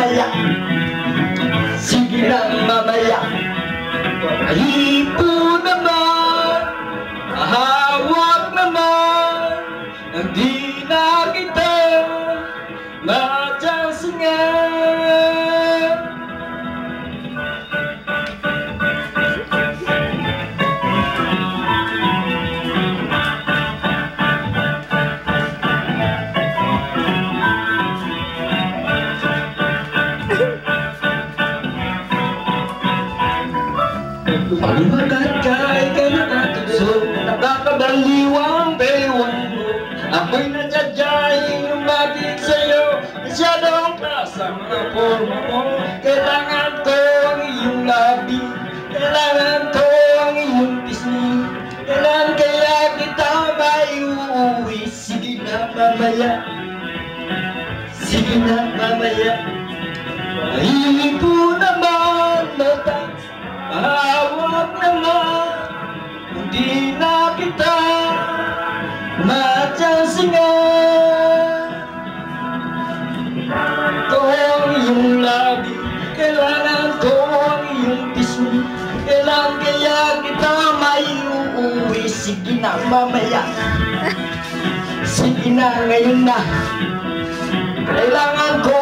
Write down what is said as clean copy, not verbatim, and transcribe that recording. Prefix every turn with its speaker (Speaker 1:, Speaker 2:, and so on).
Speaker 1: mamaya. Sige na mamaya. Ipo naman, hawak naman, hindi na kita matyasingan. Pagbagat kay ka na natugso, nakakabaliwang bewan mo. Ako'y nadyadyay lumagit sa'yo, masyadong klasang mga forma mo. Kailangan ko ang iyong labi, kailangan ko ang iyong pisngi. Kailan kaya kita may uuwi? Sige na mamaya, sige na mamaya. Ipo naman mata, hawak naman, hindi na kita matyasingan. Ko ang iyong labi, kailangan ko ang iyong pisngi. Kailan kaya kita may uuwi? Sige na mamaya, sige na ngayon na. Kailangan ko